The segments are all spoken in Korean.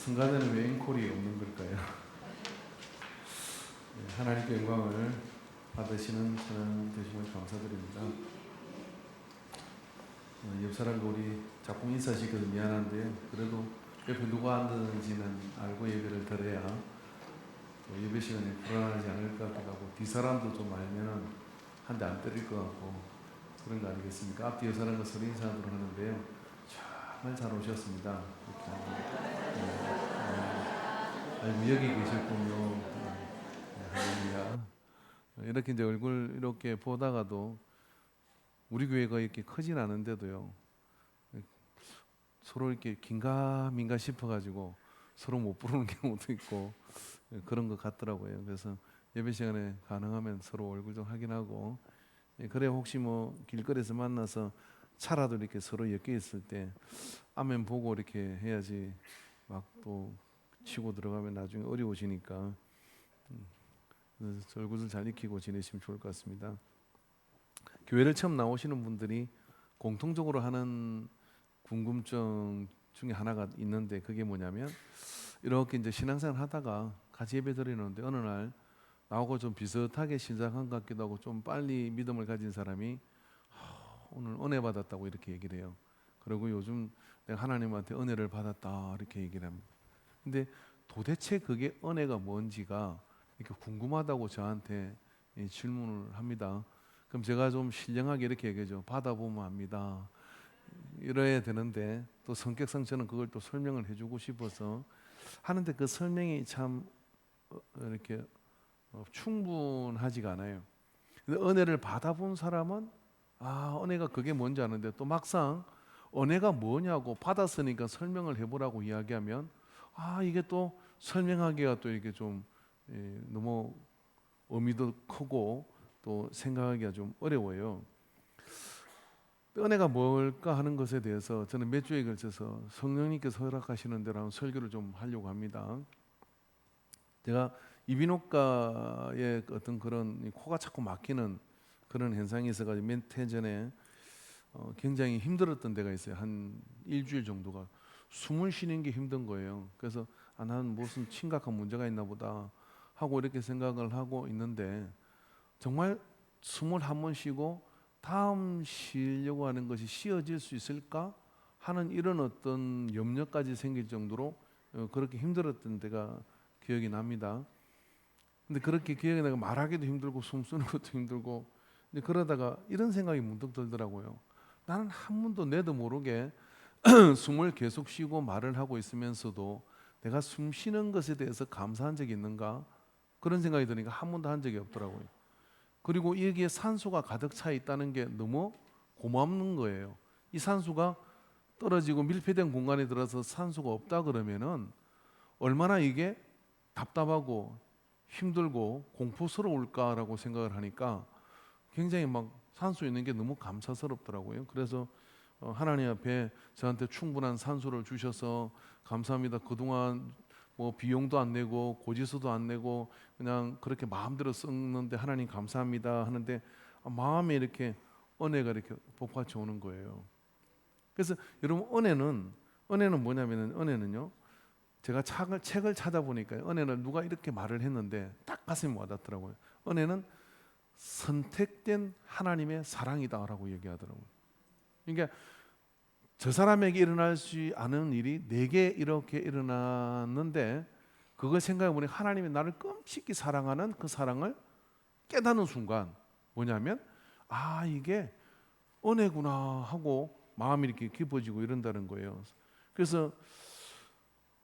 성가대는 왜 앵콜이 없는 걸까요? 하나님께 영광을 받으시는 하나님 되심을 감사드립니다. 옆 사람과 우리 작품 인사시켜서 미안한데 그래도 옆에 누가 앉았는지는 알고 예배를 드려야 또 예배 시간에 불안하지 않을 것 같기도 하고 뒷사람도 좀 알면은 한 대 안 때릴 것 같고 그런 거 아니겠습니까? 앞뒤 옆 사람과 서로 인사하도록 하는데요. 정말 잘 오셨습니다. 이렇게 아이고 여기 계셨군요. 할렐루야. 이렇게 이제 얼굴 이렇게 보다가도 우리 교회가 이렇게 크진 않은데도요. 서로 이렇게 긴가민가 싶어가지고 서로 못 부르는 경우도 있고 그런 것 같더라고요. 그래서 예배 시간에 가능하면 서로 얼굴 좀 확인하고 그래 혹시 뭐 길거리에서 만나서 차라도 이렇게 서로 엮여 있을 때 아멘 보고 이렇게 해야지 막 또 치고 들어가면 나중에 어려우시니까 얼굴을 잘 익히고 지내시면 좋을 것 같습니다. 교회를 처음 나오시는 분들이 공통적으로 하는 궁금증 중에 하나가 있는데 그게 뭐냐면 이렇게 이제 신앙생활 하다가 같이 예배 드리는데 어느 날 나하고 좀 비슷하게 시작한 것 같기도 하고 좀 빨리 믿음을 가진 사람이 오늘 은혜 받았다고 이렇게 얘기를 해요. 그리고 요즘 내가 하나님한테 은혜를 받았다 이렇게 얘기를 합니다. 근데 도대체 그게 은혜가 뭔지가 이렇게 궁금하다고 저한테 질문을 합니다. 그럼 제가 좀 신령하게 이렇게 얘기하죠. 받아보면 압니다. 이래야 되는데 또 성격상 저는 그걸 또 설명을 해주고 싶어서 하는데 그 설명이 참 이렇게 충분하지가 않아요. 근데 은혜를 받아본 사람은 은혜가 그게 뭔지 아는데 또 막상 은혜가 뭐냐고 받았으니까 설명을 해보라고 이야기하면 이게 또 설명하기가 또 이렇게 좀 너무 의미도 크고 또 생각하기가 좀 어려워요. 은혜가 뭘까 하는 것에 대해서 저는 몇 주에 걸쳐서 성령님께서 허락하시는 대로 한번 설교를 좀 하려고 합니다. 제가 이비인후과의 어떤 그런 코가 자꾸 막히는 그런 현상이 있어가지고 몇 해 전에 굉장히 힘들었던 데가 있어요. 한 일주일 정도가 숨을 쉬는 게 힘든 거예요. 그래서 나는 무슨 심각한 문제가 있나 보다 하고 이렇게 생각을 하고 있는데 정말 숨을 한 번 쉬고 다음 쉬려고 하는 것이 쉬어질 수 있을까 하는 이런 어떤 염려까지 생길 정도로 그렇게 힘들었던 데가 기억이 납니다. 근데 그렇게 기억이 나고 말하기도 힘들고 숨 쉬는 것도 힘들고 근데 그러다가 이런 생각이 문득 들더라고요. 나는 한 번도 내도 모르게 숨을 계속 쉬고 말을 하고 있으면서도 내가 숨 쉬는 것에 대해서 감사한 적이 있는가? 그런 생각이 드니까 한 번도 한 적이 없더라고요. 그리고 여기에 산소가 가득 차 있다는 게 너무 고맙는 거예요. 이 산소가 떨어지고 밀폐된 공간에 들어서 산소가 없다 그러면은 얼마나 이게 답답하고 힘들고 공포스러울까라고 생각을 하니까 굉장히 막 산소 있는 게 너무 감사스럽더라고요. 그래서 하나님 앞에 저한테 충분한 산소를 주셔서 감사합니다. 그동안 뭐 비용도 안 내고 고지서도 안 내고 그냥 그렇게 마음대로 썼는데 하나님 감사합니다 하는데 마음에 이렇게 은혜가 이렇게 복받쳐 오는 거예요. 그래서 여러분 은혜는 뭐냐면은 은혜는요. 제가 책을 찾아보니까 은혜는 누가 이렇게 말을 했는데 딱 가슴에 와닿더라고요. 은혜는 선택된 하나님의 사랑이다라고 얘기하더라고요. 그러니까 저 사람에게 일어날 수 않은 일이 내게 이렇게 일어났는데 그걸 생각해 보니 하나님이 나를 끔찍히 사랑하는 그 사랑을 깨닫는 순간 뭐냐면 이게 은혜구나 하고 마음이 이렇게 깊어지고 이런다는 거예요. 그래서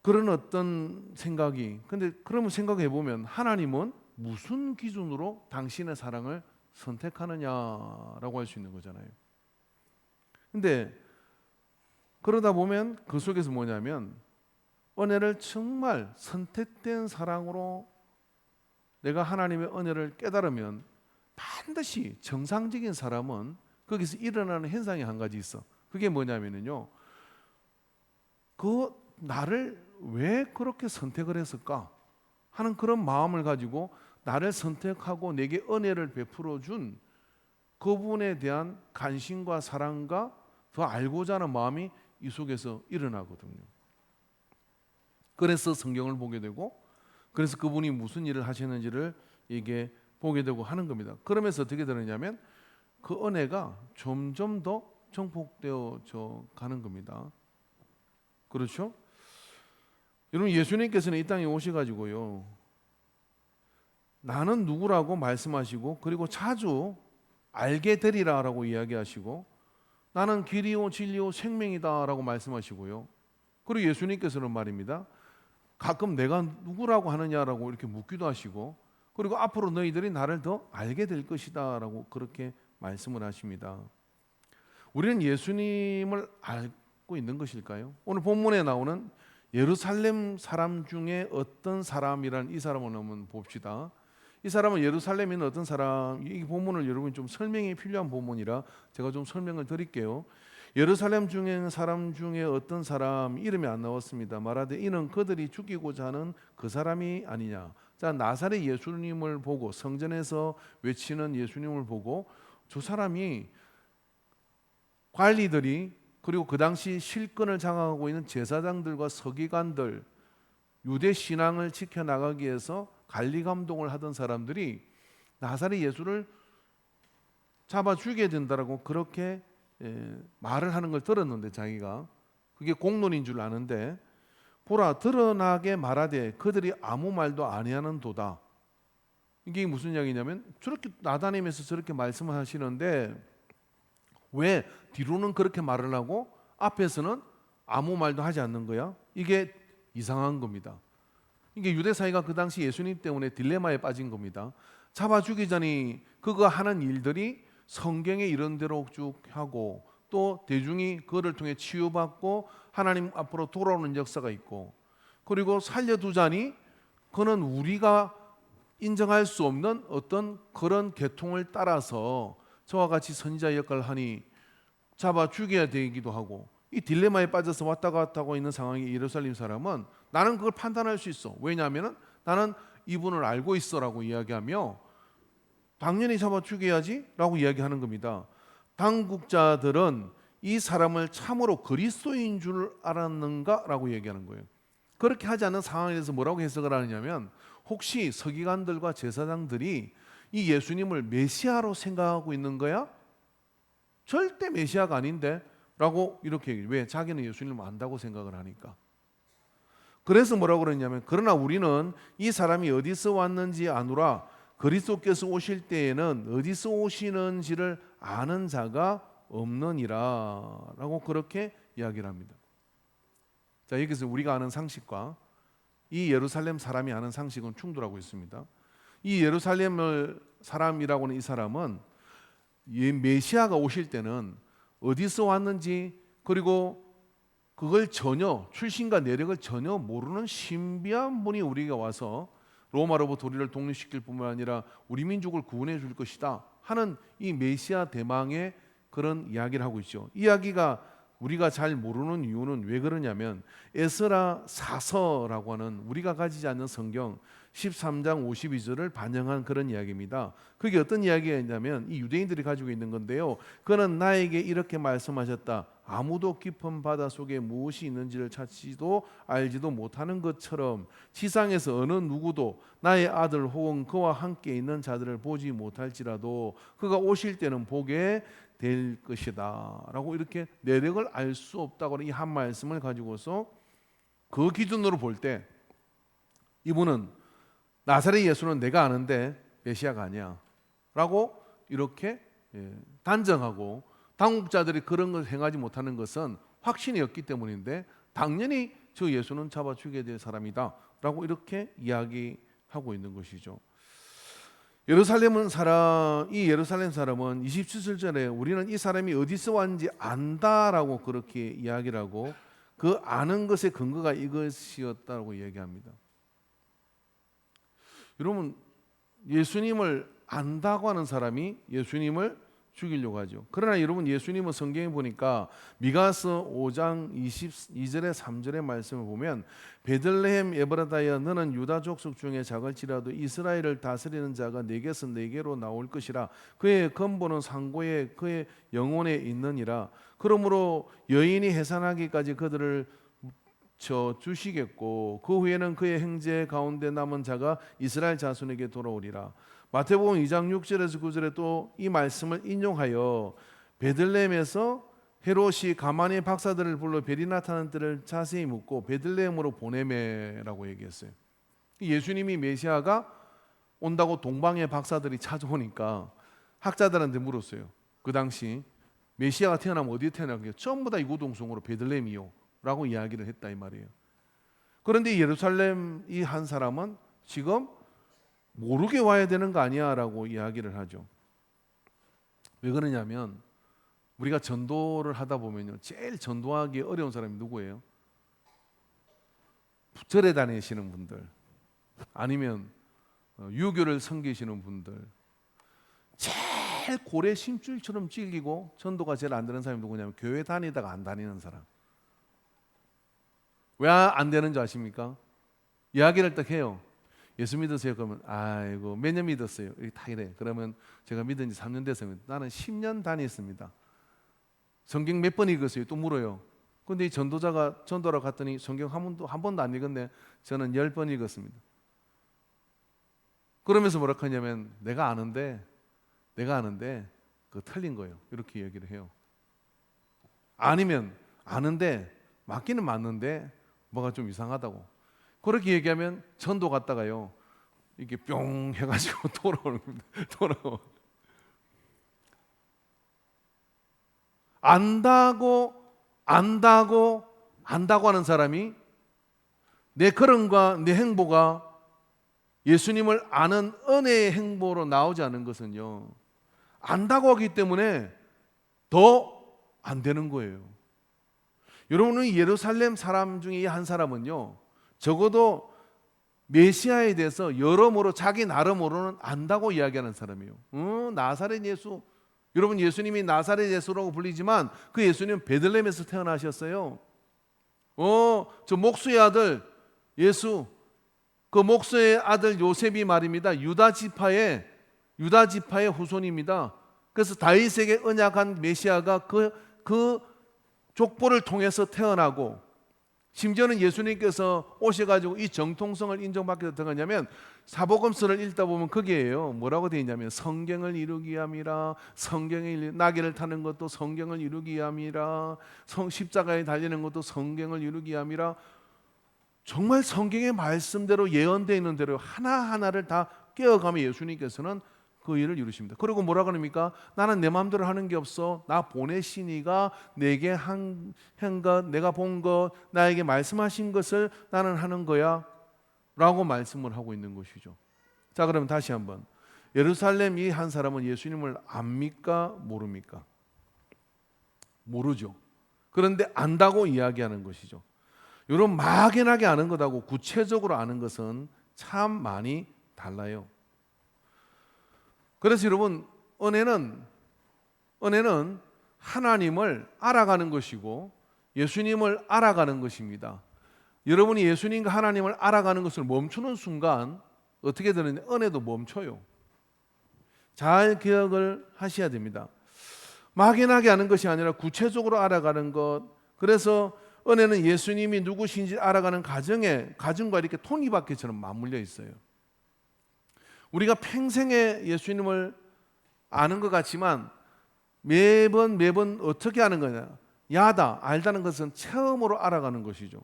그런 어떤 생각이 근데 그러면 생각해 보면 하나님은 무슨 기준으로 당신의 사랑을 선택하느냐라고 할 수 있는 거잖아요. 근데 그러다 보면 그 속에서 뭐냐면 은혜를 정말 선택된 사랑으로 내가 하나님의 은혜를 깨달으면 반드시 정상적인 사람은 거기서 일어나는 현상이 한 가지 있어. 그게 뭐냐면요. 그 나를 왜 그렇게 선택을 했을까 하는 그런 마음을 가지고 나를 선택하고 내게 은혜를 베풀어 준 그분에 대한 관심과 사랑과 더 알고자 하는 마음이 이 속에서 일어나거든요. 그래서 성경을 보게 되고, 그래서 그분이 무슨 일을 하시는지를 이게 보게 되고 하는 겁니다. 그러면서 어떻게 되느냐면 그 은혜가 점점 더 정복되어져 가는 겁니다. 그렇죠? 여러분, 예수님께서는 이 땅에 오셔가지고요, 나는 누구라고 말씀하시고, 그리고 자주 알게 되리라라고 이야기하시고, 나는 길이요 진리요 생명이다라고 말씀하시고요. 그리고 예수님께서는 말입니다, 가끔 내가 누구라고 하느냐라고 이렇게 묻기도 하시고, 그리고 앞으로 너희들이 나를 더 알게 될 것이다라고 그렇게 말씀을 하십니다. 우리는 예수님을 알고 있는 것일까요? 오늘 본문에 나오는 예루살렘 사람 중에 어떤 사람이란 이 사람을 한번 봅시다. 이 사람은 예루살렘에 있는 어떤 사람, 이 본문을 여러분이 좀 설명이 필요한 본문이라 제가 좀 설명을 드릴게요. 예루살렘 중에 있는 사람 중에 어떤 사람, 이름이 안 나왔습니다. 말하되 이는 그들이 죽이고자 하는 그 사람이 아니냐. 자, 나사렛 예수님을 보고, 성전에서 외치는 예수님을 보고, 저 사람이 관리들이, 그리고 그 당시 실권을 장악하고 있는 제사장들과 서기관들, 유대 신앙을 지켜나가기 위해서 관리 감독을 하던 사람들이 나사렛 예수를 잡아 죽여야 된다라고 그렇게 말을 하는 걸 들었는데, 자기가 그게 공론인 줄 아는데, 보라 드러나게 말하되 그들이 아무 말도 아니하는 도다. 이게 무슨 이야기냐면, 저렇게 나다니면서 저렇게 말씀을 하시는데 왜 뒤로는 그렇게 말을 하고 앞에서는 아무 말도 하지 않는 거야? 이게 이상한 겁니다. 이게 유대 사회가 그 당시 예수님 때문에 딜레마에 빠진 겁니다. 잡아 죽이자니 그거 하는 일들이 성경에 이런 대로 쭉 하고, 또 대중이 그거를 통해 치유받고 하나님 앞으로 돌아오는 역사가 있고, 그리고 살려두자니 그는 우리가 인정할 수 없는 어떤 그런 계통을 따라서 저와 같이 선지자 역할을 하니 잡아 죽여야 되기도 하고, 이 딜레마에 빠져서 왔다 갔다 하고 있는 상황의 예루살렘 사람은 나는 그걸 판단할 수 있어. 왜냐하면 나는 이분을 알고 있어라고 이야기하며 당연히 잡아 죽여야지 라고 이야기하는 겁니다. 당국자들은 이 사람을 참으로 그리스도인 줄 알았는가? 라고 얘기하는 거예요. 그렇게 하지 않는 상황에 대해서 뭐라고 해석을 하느냐면, 혹시 서기관들과 제사장들이 이 예수님을 메시아로 생각하고 있는 거야? 절대 메시아가 아닌데? 라고 이렇게 얘기해요. 왜? 자기는 예수님을 안다고 생각을 하니까. 그래서 뭐라고 그러냐면, 그러나 우리는 이 사람이 어디서 왔는지 아노라. 그리스도께서 오실 때에는 어디서 오시는지를 아는 자가 없느니라 라고 그렇게 이야기를 합니다. 자, 여기서 우리가 아는 상식과 이 예루살렘 사람이 아는 상식은 충돌하고 있습니다. 이 예루살렘 사람이라고 하는 이 사람은 메시아가 오실 때는 어디서 왔는지, 그리고 그걸 전혀 출신과 내력을 전혀 모르는 신비한 분이 우리가 와서 로마로부터 우리를 독립시킬 뿐만 아니라 우리 민족을 구원해 줄 것이다 하는 이 메시아 대망의 그런 이야기를 하고 있죠. 이야기가 우리가 잘 모르는 이유는 왜 그러냐면, 에스라 사서라고 하는 우리가 가지지 않는 성경 13장 52절을 반영한 그런 이야기입니다. 그게 어떤 이야기였냐면, 이 유대인들이 가지고 있는 건데요, 그는 나에게 이렇게 말씀하셨다. 아무도 깊은 바다 속에 무엇이 있는지를 찾지도 알지도 못하는 것처럼 지상에서 어느 누구도 나의 아들 혹은 그와 함께 있는 자들을 보지 못할지라도 그가 오실 때는 보게 될 것이다 라고, 이렇게 내력을 알 수 없다고 이 한 말씀을 가지고서 그 기준으로 볼 때 이분은 나사렛 예수는 내가 아는데 메시아가 아니야 라고 이렇게 단정하고, 당국자들이 그런 걸 행하지 못하는 것은 확신이 없기 때문인데 당연히 저 예수는 잡아 죽여야 될 사람이다 라고 이렇게 이야기하고 있는 것이죠. 이 예루살렘 사람은 27절에 우리는 이 사람이 어디서 왔는지 안다라고 그렇게 이야기를 하고, 그 아는 것의 근거가 이것이었다고 얘기합니다. 여러분, 예수님을 안다고 하는 사람이 예수님을 죽이려고 하죠. 그러나 여러분, 예수님은 성경에 보니까 미가서 5장 22절에 3절의 말씀을 보면, 베들레헴 에브라다야 너는 유다 족속 중에 작을지라도 이스라엘을 다스리는 자가 내게서 내게로 나올 것이라. 그의 근본은 상고에 그의 영혼에 있느니라. 그러므로 여인이 해산하기까지 그들을 쳐 주시겠고 그 후에는 그의 형제 가운데 남은 자가 이스라엘 자손에게 돌아오리라. 마태복음 2장 6절에서 9절에 또 이 말씀을 인용하여 베들레헴에서 헤롯이 가만히 박사들을 불러 별이 나타난 때를 자세히 묻고 베들레헴으로 보내매라고 얘기했어요. 예수님이 메시아가 온다고 동방의 박사들이 찾아오니까 학자들한테 물었어요. 그 당시 메시아가 태어나면 어디에 태어나게? 전부 다 이구동성으로 베들레헴이요 라고 이야기를 했다 이 말이에요. 그런데 예루살렘 이 한 사람은 지금 모르게 와야 되는 거 아니야 라고 이야기를 하죠. 왜 그러냐면 우리가 전도를 하다 보면요, 제일 전도하기 어려운 사람이 누구예요? 절에 다니시는 분들, 아니면 유교를 섬기시는 분들, 제일 고래 심줄처럼 찔기고 전도가 제일 안 되는 사람이 누구냐면 교회 다니다가 안 다니는 사람. 왜 안 되는 줄 아십니까? 이야기를 딱 해요. 예수 믿으세요? 그러면 아이고 몇 년 믿었어요? 이렇게 다 이래. 그러면 제가 믿은 지 3년 됐어요. 나는 10년 다녔습니다. 성경 몇 번 읽었어요? 또 물어요. 근데 이 전도자가 전도하러 갔더니 성경 한 번도 안 읽었네. 저는 10번 읽었습니다. 그러면서 뭐라 하냐면 내가 아는데 그거 틀린 거예요. 이렇게 얘기를 해요. 아니면 아는데 맞기는 맞는데 뭐가 좀 이상하다고. 그렇게 얘기하면 전도 갔다가요 이게 뿅 해가지고 돌아오는 겁니다. 돌아오. 안다고 하는 사람이 내 걸음과 내 행보가 예수님을 아는 은혜의 행보로 나오지 않은 것은요, 안다고 하기 때문에 더 안 되는 거예요. 여러분은 예루살렘 사람 중에 이 한 사람은요, 적어도 메시아에 대해서 여러모로 자기 나름으로는 안다고 이야기하는 사람이에요. 나사렛 예수, 여러분 예수님이 나사렛 예수라고 불리지만 그 예수님은 베들레헴에서 태어나셨어요. 저 목수의 아들 예수, 그 목수의 아들 요셉이 말입니다. 유다 지파의 후손입니다. 그래서 다윗에게 언약한 메시아가 그 족보를 통해서 태어나고, 심지어는 예수님께서 오셔가지고 이 정통성을 인정받게 들어가냐면 사복음서를 읽다 보면 거기에요. 뭐라고 되어 있냐면 성경을 이루기 위함이라, 성경에 나귀를 타는 것도 성경을 이루기 위함이라, 십자가에 달리는 것도 성경을 이루기 위함이라. 정말 성경의 말씀대로 예언되어 있는 대로 하나하나를 다 깨어가며 예수님께서는 그 일을 이루십니다. 그리고 뭐라 그럽니까? 나는 내 마음대로 하는 게 없어. 나 보내시니가 내게 한 것, 내가 본 것, 나에게 말씀하신 것을 나는 하는 거야 라고 말씀을 하고 있는 것이죠. 자, 그러면 다시 한번, 예루살렘 이 한 사람은 예수님을 압니까? 모릅니까? 모르죠. 그런데 안다고 이야기하는 것이죠. 여러분, 막연하게 아는 것하고 구체적으로 아는 것은 참 많이 달라요. 그래서 여러분, 은혜는 하나님을 알아가는 것이고 예수님을 알아가는 것입니다. 여러분이 예수님과 하나님을 알아가는 것을 멈추는 순간 어떻게 되느냐? 은혜도 멈춰요. 잘 기억을 하셔야 됩니다. 막연하게 아는 것이 아니라 구체적으로 알아가는 것. 그래서 은혜는 예수님이 누구신지 알아가는 과정과 이렇게 톱니바퀴처럼 맞물려 있어요. 우리가 평생에 예수님을 아는 것 같지만 매번 어떻게 아는 거냐? 알다는 것은 처음으로 알아가는 것이죠.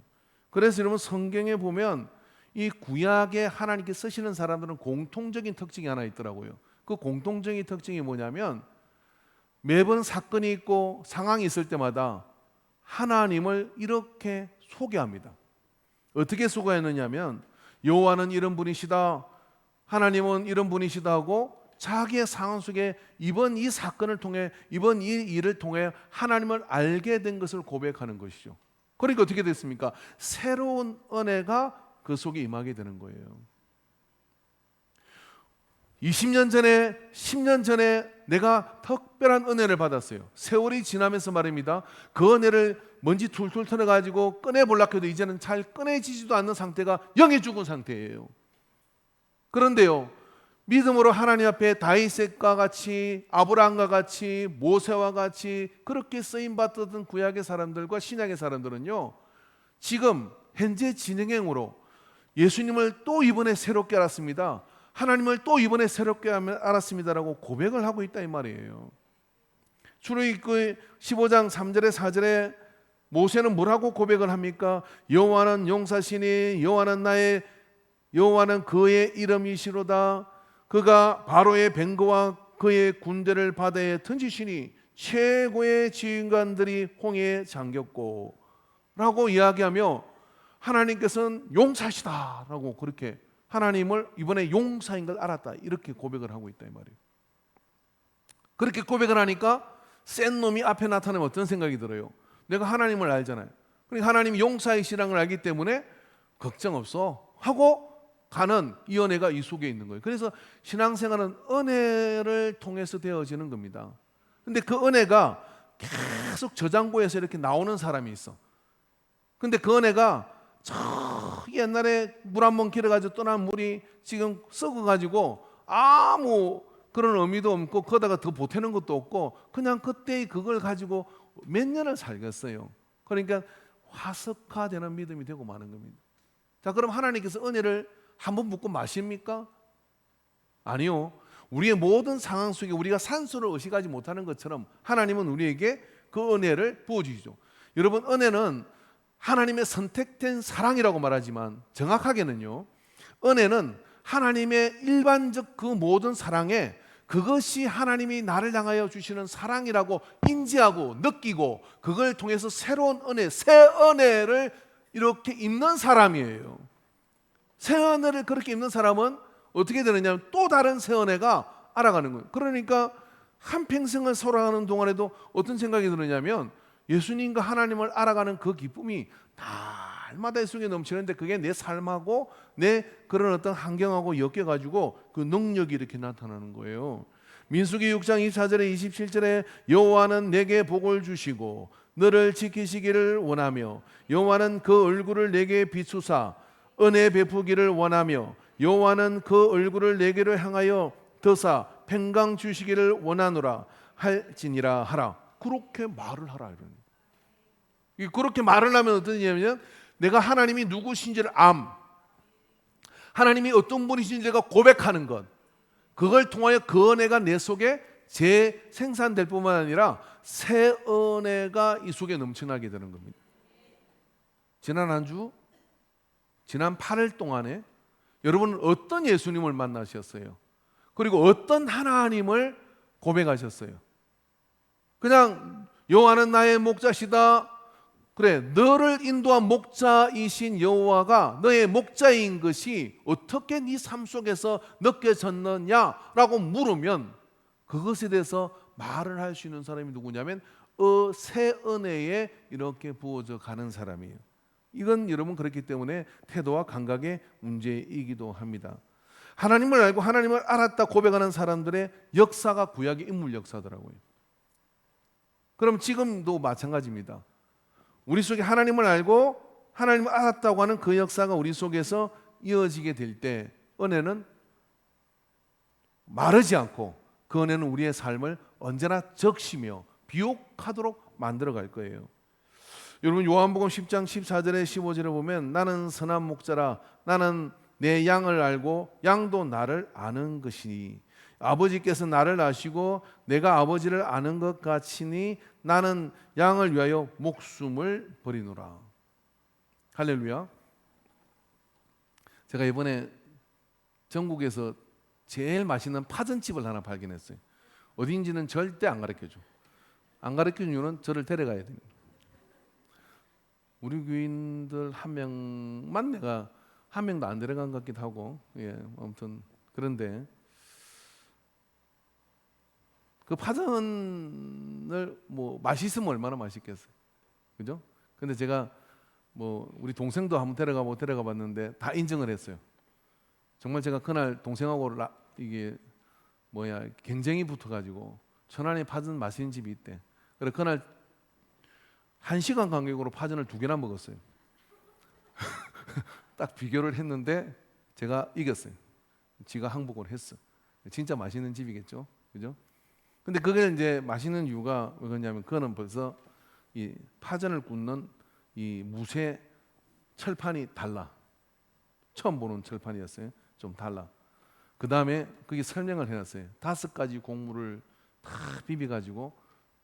그래서 여러분, 성경에 보면 이 구약에 하나님께 쓰시는 사람들은 공통적인 특징이 하나 있더라고요. 그 공통적인 특징이 뭐냐면 매번 사건이 있고 상황이 있을 때마다 하나님을 이렇게 소개합니다. 어떻게 소개했느냐면 여호와는 이런 분이시다, 하나님은 이런 분이시다 하고 자기의 상황 속에 이번 이 사건을 통해, 이번 이 일을 통해 하나님을 알게 된 것을 고백하는 것이죠. 그러니까 어떻게 됐습니까? 새로운 은혜가 그 속에 임하게 되는 거예요. 20년 전에, 10년 전에 내가 특별한 은혜를 받았어요. 세월이 지나면서 말입니다. 그 은혜를 먼지 툴툴 털어가지고 꺼내보려고 해도 이제는 잘 꺼내지지도 않는 상태가 영이 죽은 상태예요. 그런데요, 믿음으로 하나님 앞에 다윗과 같이, 아브라함과 같이, 모세와 같이 그렇게 쓰임받던 구약의 사람들과 신약의 사람들은요, 지금 현재 진행형으로 예수님을 또 이번에 새롭게 알았습니다. 하나님을 또 이번에 새롭게 알았습니다라고 고백을 하고 있다 이 말이에요. 출애굽기 15장 3절에 4절에 모세는 뭐라고 고백을 합니까? 여호와는 용사시니 여호와는 그의 이름이시로다. 그가 바로의 뱅거와 그의 군대를 바다에 던지시니 최고의 지휘관들이 홍해에 잠겼고 라고 이야기하며 하나님께서는 용사시다 라고 그렇게 하나님을 이번에 용사인 걸 알았다 이렇게 고백을 하고 있다 이 말이에요. 그렇게 고백을 하니까 센 놈이 앞에 나타나면 어떤 생각이 들어요? 내가 하나님을 알잖아요. 그러니까 하나님이 용사이시라는 걸 알기 때문에 걱정 없어 하고 가는 이 은혜가 이 속에 있는 거예요. 그래서 신앙생활은 은혜를 통해서 되어지는 겁니다. 근데 그 은혜가 계속 저장고에서 이렇게 나오는 사람이 있어. 근데 그 은혜가 저 옛날에 물 한 번 길어가지고 떠난 물이 지금 썩어가지고 아무 그런 의미도 없고 거기다가 더 보태는 것도 없고 그냥 그때의 그걸 가지고 몇 년을 살겠어요. 그러니까 화석화되는 믿음이 되고 마는 겁니다. 자, 그럼 하나님께서 은혜를 한번 붓고 마십니까? 아니요. 우리의 모든 상황 속에 우리가 산소를 의식하지 못하는 것처럼 하나님은 우리에게 그 은혜를 부어주시죠. 여러분, 은혜는 하나님의 선택된 사랑이라고 말하지만 정확하게는요, 은혜는 하나님의 일반적 그 모든 사랑에 그것이 하나님이 나를 향하여 주시는 사랑이라고 인지하고 느끼고 그걸 통해서 새로운 은혜, 새 은혜를 이렇게 입는 사람이에요. 새 은혜를 그렇게 입는 사람은 어떻게 되느냐 하면 또 다른 새 은혜가 알아가는 거예요. 그러니까 한평생을 살아가는 동안에도 어떤 생각이 드느냐면 예수님과 하나님을 알아가는 그 기쁨이 날마다 이 속에 넘치는데 그게 내 삶하고 내 그런 어떤 환경하고 엮여가지고 그 능력이 이렇게 나타나는 거예요. 민수기 6장 24절에 27절에 여호와는 내게 복을 주시고 너를 지키시기를 원하며 여호와는 그 얼굴을 내게 비추사 은혜 베푸기를 원하며 여호와는 그 얼굴을 내게로 향하여 드사 평강 주시기를 원하노라 할지니라 하라. 그렇게 말을 하라 이러니. 그렇게 말을 하면 어떤 얘기냐면 내가 하나님이 누구신지를 하나님이 어떤 분이신지 내가 고백하는 것, 그걸 통하여 그 은혜가 내 속에 재생산될 뿐만 아니라 새 은혜가 이 속에 넘쳐나게 되는 겁니다. 지난 한 주, 지난 8일 동안에 여러분은 어떤 예수님을 만나셨어요? 그리고 어떤 하나님을 고백하셨어요? 그냥 여호와는 나의 목자시다. 그래, 너를 인도한 목자이신 여호와가 너의 목자인 것이 어떻게 네 삶 속에서 느껴졌느냐라고 물으면 그것에 대해서 말을 할 수 있는 사람이 누구냐면 새 은혜에 이렇게 부어져 가는 사람이에요. 이건 여러분 그렇기 때문에 태도와 감각의 문제이기도 합니다. 하나님을 알고 하나님을 알았다 고백하는 사람들의 역사가 구약의 인물 역사더라고요. 그럼 지금도 마찬가지입니다. 우리 속에 하나님을 알고 하나님을 알았다고 하는 그 역사가 우리 속에서 이어지게 될 때 은혜는 마르지 않고 그 은혜는 우리의 삶을 언제나 적시며 비옥하도록 만들어 갈 거예요. 여러분 요한복음 10장 14절에 15절에 보면 나는 선한 목자라 나는 내 양을 알고 양도 나를 아는 것이니 아버지께서 나를 아시고 내가 아버지를 아는 것 같으니 나는 양을 위하여 목숨을 버리노라. 할렐루야. 제가 이번에 전국에서 제일 맛있는 파전집을 하나 발견했어요. 어딘지는 절대 안 가르쳐줘. 안 가르치는 이유는 저를 데려가야 됩니다. 우리 교인들 한 명만 내가 한 명도 안 데려간 것 같기도 하고, 아무튼 그런데 그 파전을 뭐 맛있으면 얼마나 맛있겠어요, 그죠? 근데 제가 뭐 우리 동생도 한번 데려가 봤는데 다 인정을 했어요. 정말 제가 그날 동생하고 이게 경쟁이 붙어가지고 천안에 파전 맛있는 집이 있대. 그래서 그날 1시간 간격으로 파전을 2개나 먹었어요. 딱 비교를 했는데 제가 이겼어요. 지가 항복을 했어. 진짜 맛있는 집이겠죠, 그죠? 근데 그게 이제 맛있는 이유가 뭐냐면 그거는 벌써 이 파전을 굽는 이 무쇠 철판이 달라. 처음 보는 철판이었어요. 좀 달라. 그 다음에 그게 설명을 해놨어요. 5가지 곡물을 다 비벼가지고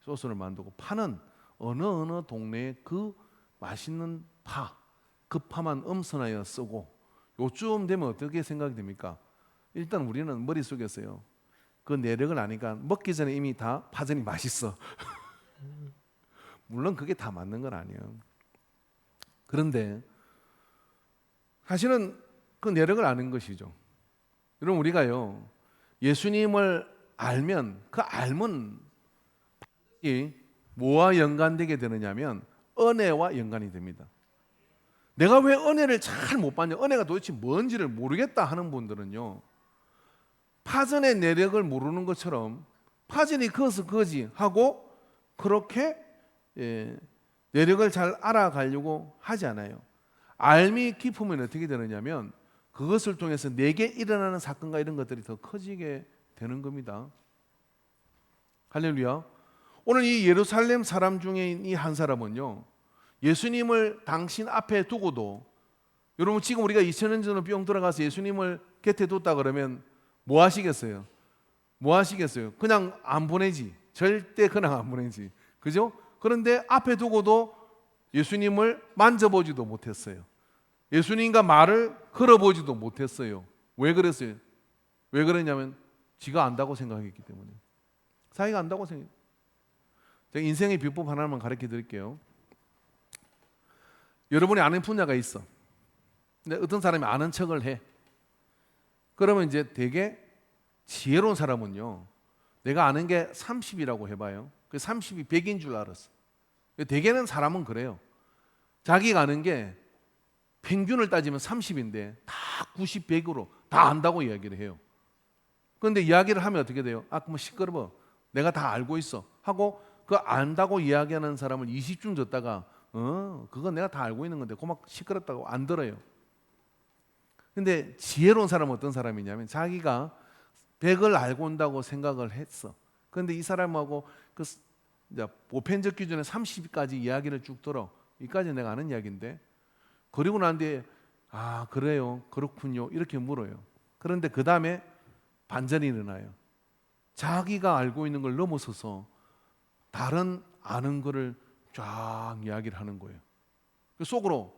소스를 만들고 파는 어느 동네에 그 맛있는 파, 그 파만 엄선하여 쓰고 요쯤 되면 어떻게 생각이 됩니까? 일단 우리는 머릿속에서요. 그 내력을 아니까 먹기 전에 이미 다 파전이 맛있어. 물론 그게 다 맞는 건 아니에요. 그런데 사실은 그 내력을 아는 것이죠. 여러분 우리가요. 예수님을 알면 그 알면 뭐와 연관되게 되느냐면 은혜와 연관이 됩니다. 내가 왜 은혜를 잘 못 받냐, 은혜가 도대체 뭔지를 모르겠다 하는 분들은요, 파전의 내력을 모르는 것처럼 파전이 그것은 그거지 하고 그렇게 내력을 잘 알아가려고 하지 않아요. 알미 깊으면 어떻게 되느냐면 그것을 통해서 내게 일어나는 사건과 이런 것들이 더 커지게 되는 겁니다. 할렐루야. 오늘 이 예루살렘 사람 중에 이 한 사람은요, 예수님을 당신 앞에 두고도, 여러분 지금 우리가 2000년 전으로 뿅 들어가서 예수님을 곁에 뒀다 그러면 뭐 하시겠어요? 뭐 하시겠어요? 그냥 안 보내지. 절대 그냥 안 보내지. 그죠? 그런데 앞에 두고도 예수님을 만져보지도 못했어요. 예수님과 말을 걸어보지도 못했어요. 왜 그랬어요? 왜 그랬냐면 지가 안다고 생각했기 때문에. 자기가 안다고 생각해요. 제가 인생의 비법 하나만 가르쳐 드릴게요. 여러분이 아는 분야가 있어. 근데 어떤 사람이 아는 척을 해. 그러면 이제 되게 지혜로운 사람은요, 내가 아는 게 30이라고 해봐요. 그 30이 100인 줄 알았어. 대개는 사람은 그래요. 자기가 아는 게 평균을 따지면 30인데 다 90, 100으로 다 안다고 이야기를 해요. 그런데 이야기를 하면 어떻게 돼요? 아, 그럼 시끄러워. 내가 다 알고 있어. 하고 그 안다고 이야기하는 사람을 20쯤 줬다가 그건 내가 다 알고 있는 건데 고막 시끄럽다고 안 들어요. 근데 지혜로운 사람은 어떤 사람이냐면 자기가 100을 알고 온다고 생각을 했어. 그런데 이 사람하고 그 보편적 기준에 30까지 이야기를 쭉 들어. 이까지 내가 아는 이야기인데 그리고 난 뒤에 아 그래요 그렇군요 이렇게 물어요. 그런데 그 다음에 반전이 일어나요. 자기가 알고 있는 걸 넘어서서 다른 아는 거를 쫙 이야기를 하는 거예요. 그 속으로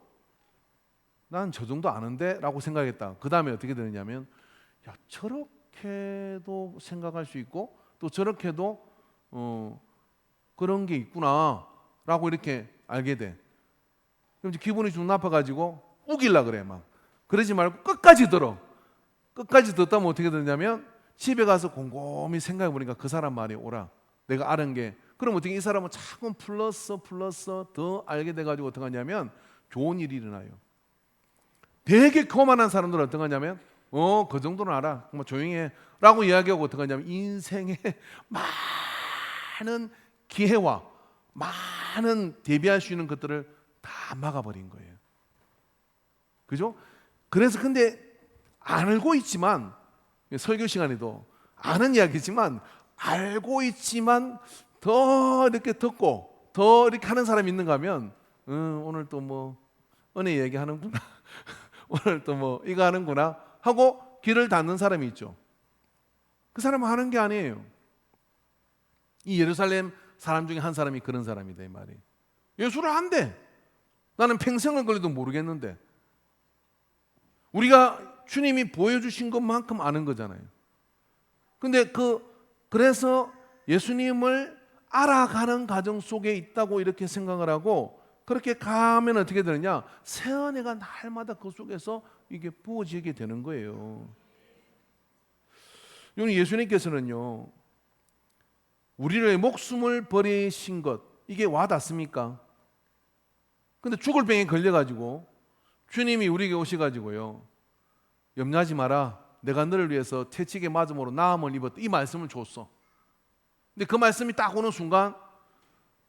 난 저 정도 아는데 라고 생각했다. 그 다음에 어떻게 되느냐면 야 저렇게도 생각할 수 있고 또 저렇게도 그런 게 있구나 라고 이렇게 알게 돼. 그럼 이제 기분이 좀 나빠가지고 우길라 그래 막. 그러지 말고 끝까지 들어. 끝까지 듣다면 어떻게 되냐면 집에 가서 곰곰이 생각해 보니까 그 사람 말이 옳아. 내가 아는 게. 그럼 어떻게 이 사람은 자꾸 플러스 더 알게 돼가지고 어떻게 하냐면 좋은 일이 일어나요. 되게 교만한 사람들은 어떻게 하냐면 그 정도는 알아. 뭐 조용히 해 라고 이야기하고 어떻게 하냐면 인생에 많은 기회와 많은 대비할 수 있는 것들을 다 막아버린 거예요. 그죠? 그래서 근데 알고 있지만 설교 시간에도 아는 이야기지만 알고 있지만 더 이렇게 듣고 더 이렇게 하는 사람이 있는가 하면 오늘 또 뭐 은혜 얘기하는구나 오늘 또 뭐 이거 하는구나 하고 귀를 닫는 사람이 있죠. 그 사람은 하는 게 아니에요. 이 예루살렘 사람 중에 한 사람이 그런 사람이다 이 말이에요. 예수를 한대. 나는 평생을 걸려도 모르겠는데 우리가 주님이 보여주신 것만큼 아는 거잖아요. 근데 그래서 예수님을 알아가는 과정 속에 있다고 이렇게 생각을 하고 그렇게 가면 어떻게 되느냐? 새 은혜가 날마다 그 속에서 이게 부어지게 되는 거예요. 예수님께서는요, 우리를 목숨을 버리신 것 이게 와닿습니까? 근데 죽을 병에 걸려가지고 주님이 우리에게 오셔가지고요, 염려하지 마라. 내가 너를 위해서 채찍에 맞음으로 나음을 입었다. 이 말씀을 줬어. 근데 그 말씀이 딱 오는 순간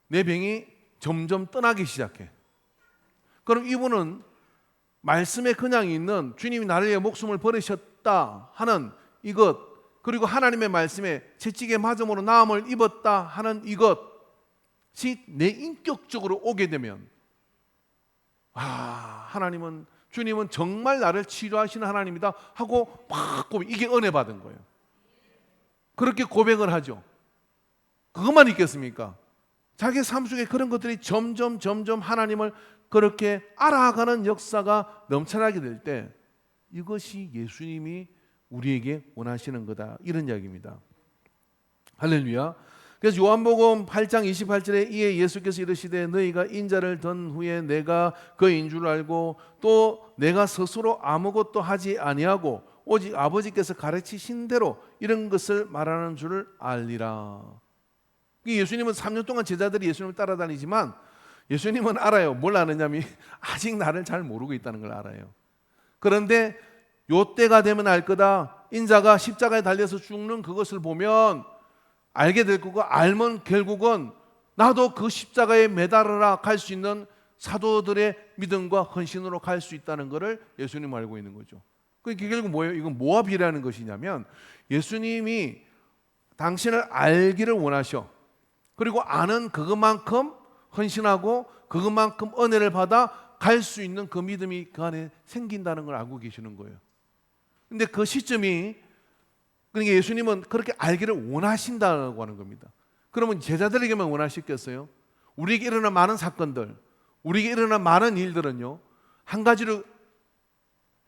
내 병이 점점 떠나기 시작해. 그럼 이분은 말씀에 그냥 있는 주님이 나를 위해 목숨을 버리셨다 하는 이것, 그리고 하나님의 말씀에 채찍에 맞음으로 나음을 입었다 하는 이것이 내 인격적으로 오게 되면 하나님은, 주님은 정말 나를 치료하시는 하나님이다 하고 막 이게 은혜 받은 거예요. 그렇게 고백을 하죠. 그것만 있겠습니까? 자기 삶 속에 그런 것들이 점점 하나님을 그렇게 알아가는 역사가 넘쳐나게 될 때, 이것이 예수님이 우리에게 원하시는 거다, 이런 이야기입니다. 할렐루야. 그래서 요한복음 8장 28절에 이에 예수께서 이르시되 너희가 인자를 든 후에 내가 그인 줄 알고 또 내가 스스로 아무것도 하지 아니하고 오직 아버지께서 가르치신 대로 이런 것을 말하는 줄을 알리라. 예수님은 3년 동안 제자들이 예수님을 따라다니지만 예수님은 알아요. 뭘 아느냐면 아직 나를 잘 모르고 있다는 걸 알아요. 그런데 요 때가 되면 알 거다. 인자가 십자가에 달려서 죽는 그것을 보면 알게 될 거고, 알면 결국은 나도 그 십자가에 매달아라 갈 수 있는 사도들의 믿음과 헌신으로 갈 수 있다는 것을 예수님은 알고 있는 거죠. 그게 결국 뭐예요? 이건 뭐와 비례하는 것이냐면 예수님이 당신을 알기를 원하셔. 그리고 아는 그것만큼 헌신하고 그것만큼 은혜를 받아 갈 수 있는 그 믿음이 그 안에 생긴다는 걸 알고 계시는 거예요. 근데 그 시점이, 그러니까 예수님은 그렇게 알기를 원하신다고 하는 겁니다. 그러면 제자들에게만 원하셨겠어요? 우리에게 일어난 많은 사건들, 우리에게 일어난 많은 일들은요, 한 가지로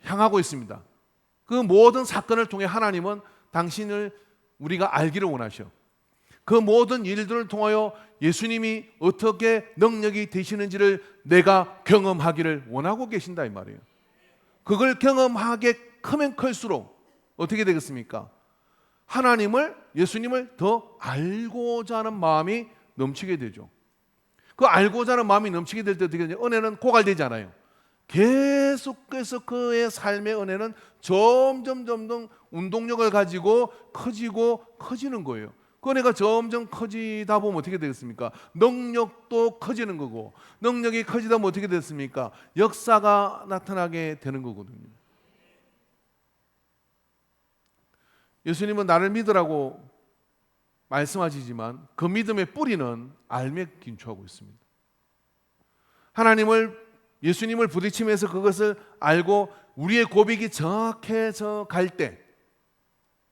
향하고 있습니다. 그 모든 사건을 통해 하나님은 당신을 우리가 알기를 원하셔. 그 모든 일들을 통하여 예수님이 어떻게 능력이 되시는지를 내가 경험하기를 원하고 계신다, 이 말이에요. 그걸 경험하게 크면 클수록 어떻게 되겠습니까? 하나님을, 예수님을 더 알고자 하는 마음이 넘치게 되죠. 그 알고자 하는 마음이 넘치게 될 때 어떻게 되냐? 은혜는 고갈되지 않아요. 계속해서 그의 삶의 은혜는 점점 운동력을 가지고 커지고 커지는 거예요. 그 은혜가 점점 커지다 보면 어떻게 되겠습니까? 능력도 커지는 거고, 능력이 커지다 보면 어떻게 됐습니까? 역사가 나타나게 되는 거거든요. 예수님은 나를 믿으라고 말씀하시지만 그 믿음의 뿌리는 알매 긴초하고 있습니다. 예수님을 부딪히면서 그것을 알고 우리의 고백이 정확해져 갈 때,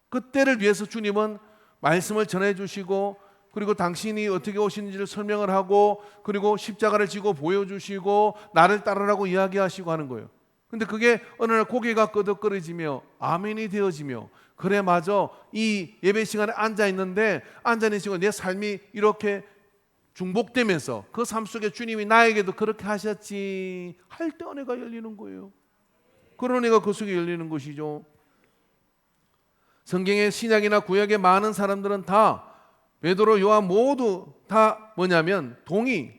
그때를 위해서 주님은 말씀을 전해주시고, 그리고 당신이 어떻게 오시는지를 설명을 하고, 그리고 십자가를 지고 보여주시고 나를 따르라고 이야기하시고 하는 거예요. 근데 그게 어느 날 고개가 끄덕거려지며 아멘이 되어지며, 그래 맞아, 이 예배 시간에 앉아있는데 앉아있는 시간에 내 삶이 이렇게 중복되면서 그 삶 속에 주님이 나에게도 그렇게 하셨지 할 때 은혜가 열리는 거예요. 그런 은혜가 그 속에 열리는 것이죠. 성경의 신약이나 구약의 많은 사람들은 다, 베드로, 요한 모두 다 뭐냐면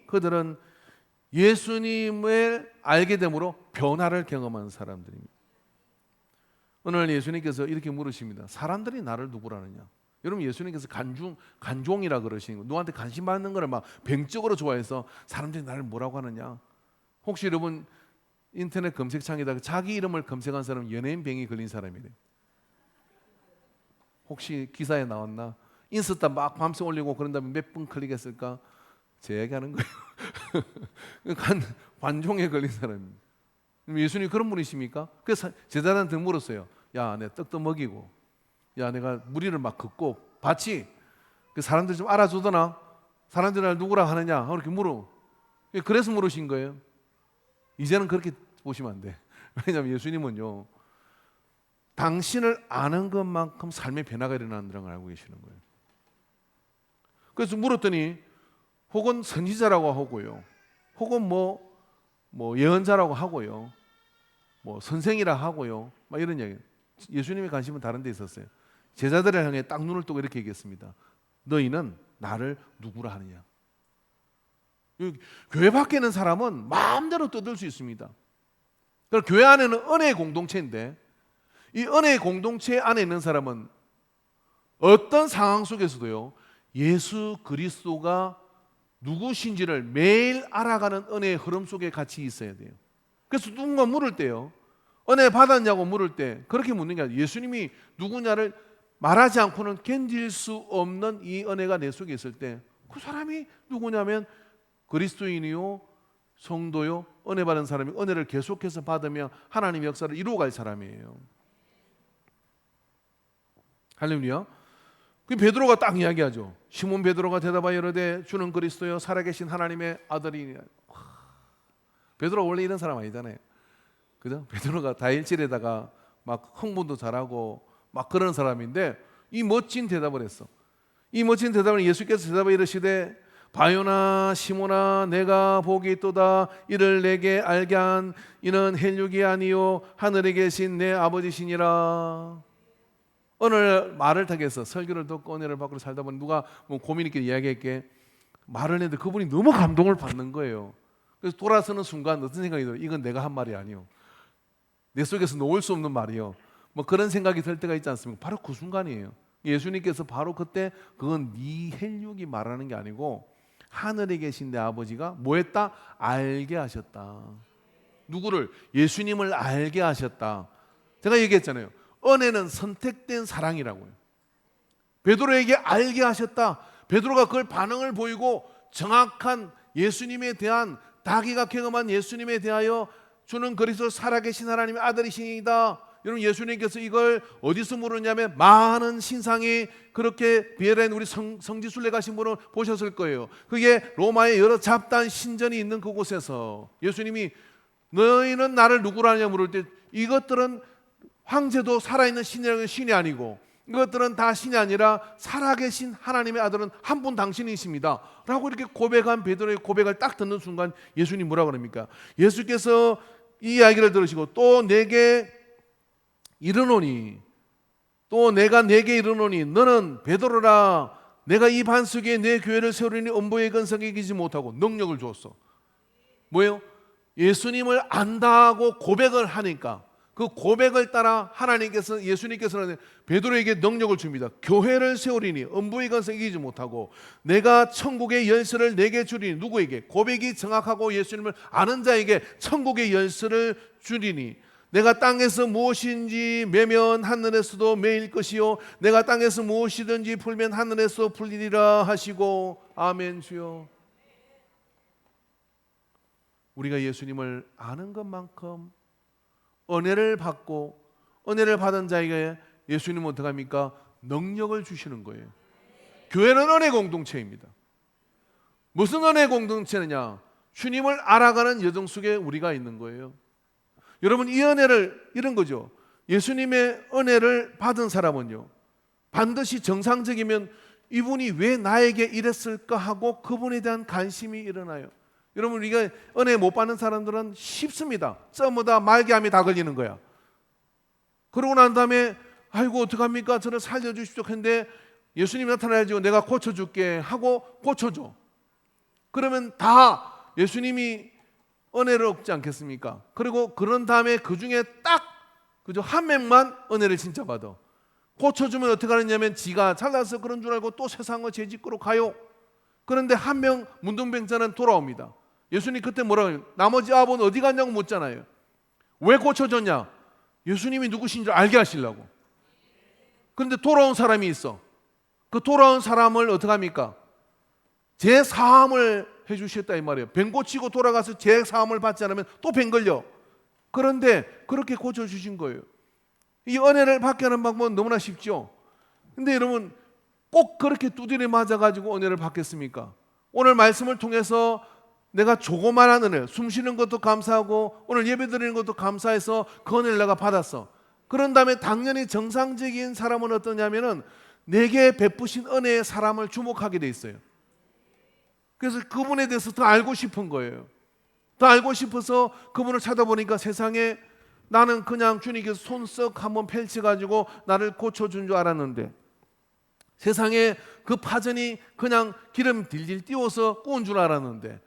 그들은 예수님을 알게 됨으로 변화를 경험한 사람들입니다. 오늘 예수님께서 이렇게 물으십니다. 사람들이 나를 누구라느냐? 여러분, 예수님께서 간종이라 그러시는 거, 누구한테 관심 받는 거를 막 병적으로 좋아해서 사람들이 나를 뭐라고 하느냐? 혹시 여러분 인터넷 검색창에다가 자기 이름을 검색한 사람은 연예인 병이 걸린 사람이래요. 혹시 기사에 나왔나? 인스타 막 밤새 올리고 그런 다음에 몇 분 클릭했을까? 제 얘기하는 거예요. 관종에 걸린 사람입니다. 예수님이 그런 분이십니까? 그래서 제자들한테 물었어요. 야, 내 떡도 먹이고, 야, 내가 무리를 막 걷고 봤지? 그 사람들 좀 알아주더나? 사람들이 날 누구라 하느냐? 이렇게 물어. 그래서 물으신 거예요. 이제는 그렇게 보시면 안 돼. 왜냐하면 예수님은요, 당신을 아는 것만큼 삶의 변화가 일어난다는 걸 알고 계시는 거예요. 그래서 물었더니 혹은 선지자라고 하고요, 혹은 뭐 예언자라고 하고요, 뭐 선생이라 하고요, 막 이런 얘기. 예수님의 관심은 다른 데 있었어요. 제자들을 향해 딱 눈을 뜨고 이렇게 얘기했습니다. 너희는 나를 누구라 하느냐? 교회 밖에 있는 사람은 마음대로 떠들 수 있습니다. 그러나 교회 안에는 은혜의 공동체인데, 이 은혜의 공동체 안에 있는 사람은 어떤 상황 속에서도요, 예수 그리스도가 누구신지를 매일 알아가는 은혜의 흐름 속에 같이 있어야 돼요. 그래서 누군가 물을 때요, 은혜 받았냐고 물을 때 그렇게 묻는 게 아니라 예수님이 누구냐를 말하지 않고는 견딜 수 없는 이 은혜가 내 속에 있을 때 그 사람이 누구냐면 그리스도인이요, 성도요, 은혜 받은 사람이 은혜를 계속해서 받으며 하나님의 역사를 이루어갈 사람이에요. 할렐루야. 그 베드로가 딱 이야기하죠. 시몬 베드로가 대답하여 이르되 주는 그리스도요 살아계신 하나님의 아들이니. 베드로가 원래 이런 사람 아니잖아요. 그죠? 베드로가 다일질에다가 막 흥분도 잘하고 막 그런 사람인데 이 멋진 대답을 했어. 이 멋진 대답을 예수께서 대답하여 이르시되 바요나 시몬아 내가 복이 있도다. 이를 내게 알게 한 이는 헬육이 아니요 하늘에 계신 내 아버지시니라. 오늘 말을 타겠어. 설교를 듣고 은혜를 받고 살다 보니 누가 뭐 고민 있게 이야기했게 말을 했는데 그분이 너무 감동을 받는 거예요. 그래서 돌아서는 순간 어떤 생각이 들어요? 이건 내가 한 말이 아니요, 내 속에서 놓을 수 없는 말이요. 뭐 그런 생각이 들 때가 있지 않습니까? 바로 그 순간이에요. 예수님께서 바로 그때 그건 네 헬육이 말하는 게 아니고 하늘에 계신 내 아버지가 뭐 했다? 알게 하셨다. 누구를? 예수님을 알게 하셨다. 제가 얘기했잖아요. 은혜는 선택된 사랑이라고요. 베드로에게 알게 하셨다. 베드로가 그걸 반응을 보이고 정확한 예수님에 대한 자기가 경험한 예수님에 대하여 주는 그리스도 살아계신 하나님의 아들이시니다. 여러분 예수님께서 이걸 어디서 물었냐면 많은 신상이 그렇게 비엘엔 우리 성지순례 가신 분을 보셨을 거예요. 그게 로마의 여러 잡다한 신전이 있는 그곳에서 예수님이 너희는 나를 누구로 하냐 물을 때 이것들은 황제도 살아있는 신이 아니고 이것들은 다 신이 아니라 살아계신 하나님의 아들은 한 분 당신이십니다 라고 이렇게 고백한 베드로의 고백을 딱 듣는 순간 예수님 뭐라 그럽니까? 예수께서 이 이야기를 들으시고 또 내게 이르노니 또 내가 내게 이르노니 너는 베드로라. 내가 이 반석에 내 교회를 세우리니 음부의 근성이 이기지 못하고 능력을 주었어. 뭐예요? 예수님을 안다고 고백을 하니까 그 고백을 따라 하나님께서 예수님께서는 베드로에게 능력을 줍니다. 교회를 세우리니 음부의 근성이 이기지 못하고 내가 천국의 열쇠를 내게 주리니. 누구에게? 고백이 정확하고 예수님을 아는 자에게 천국의 열쇠를 주리니. 내가 땅에서 무엇인지 매면 하늘에서도 매일 것이요 내가 땅에서 무엇이든지 풀면 하늘에서 풀리리라 하시고. 아멘. 주여. 우리가 예수님을 아는 것만큼 은혜를 받고 은혜를 받은 자에게 예수님은 어떻게 합니까? 능력을 주시는 거예요. 교회는 은혜 공동체입니다. 무슨 은혜 공동체느냐? 주님을 알아가는 여정 속에 우리가 있는 거예요. 여러분 이 은혜를 이런 거죠. 예수님의 은혜를 받은 사람은요 반드시 정상적이면 이분이 왜 나에게 이랬을까 하고 그분에 대한 관심이 일어나요. 여러분 우리가 은혜 못 받는 사람들은 쉽습니다. 쩌무다 말기암이 다 걸리는 거야. 그러고 난 다음에 아이고 어떡합니까? 저를 살려주십시오 했는데 예수님이 나타나야지 내가 고쳐줄게 하고 고쳐줘. 그러면 다 예수님이 은혜를 얻지 않겠습니까? 그리고 그런 다음에 그 중에 딱 그저 한 명만 은혜를 진짜 받아. 고쳐주면 어떻게 하느냐면 지가 잘나서 그런 줄 알고 또 세상을 재짓고로 가요. 그런데 한 명 문둥병자는 돌아옵니다. 예수님 그때 뭐라고 해요? 나머지 아홉은 어디 갔냐고 묻잖아요. 왜 고쳐줬냐? 예수님이 누구신 줄 알게 하시려고. 그런데 돌아온 사람이 있어. 그 돌아온 사람을 어떻게 합니까? 제 사함을 해주셨다 이 말이에요. 병 고치고 돌아가서 제 사함을 받지 않으면 또 병 걸려. 그런데 그렇게 고쳐주신 거예요. 이 은혜를 받게 하는 방법은 너무나 쉽죠. 근데 여러분 꼭 그렇게 두드려 맞아가지고 은혜를 받겠습니까? 오늘 말씀을 통해서 내가 조그만한 은혜, 숨 쉬는 것도 감사하고 오늘 예배 드리는 것도 감사해서 그 은혜를 내가 받았어. 그런 다음에 당연히 정상적인 사람은 어떠냐면은 내게 베푸신 은혜의 사람을 주목하게 돼 있어요. 그래서 그분에 대해서 더 알고 싶은 거예요. 더 알고 싶어서 그분을 찾아보니까 세상에 나는 그냥 주님께서 손썩 한번 펼쳐가지고 나를 고쳐준 줄 알았는데 세상에 그 파전이 그냥 기름 딜딜 띄워서 구운 줄 알았는데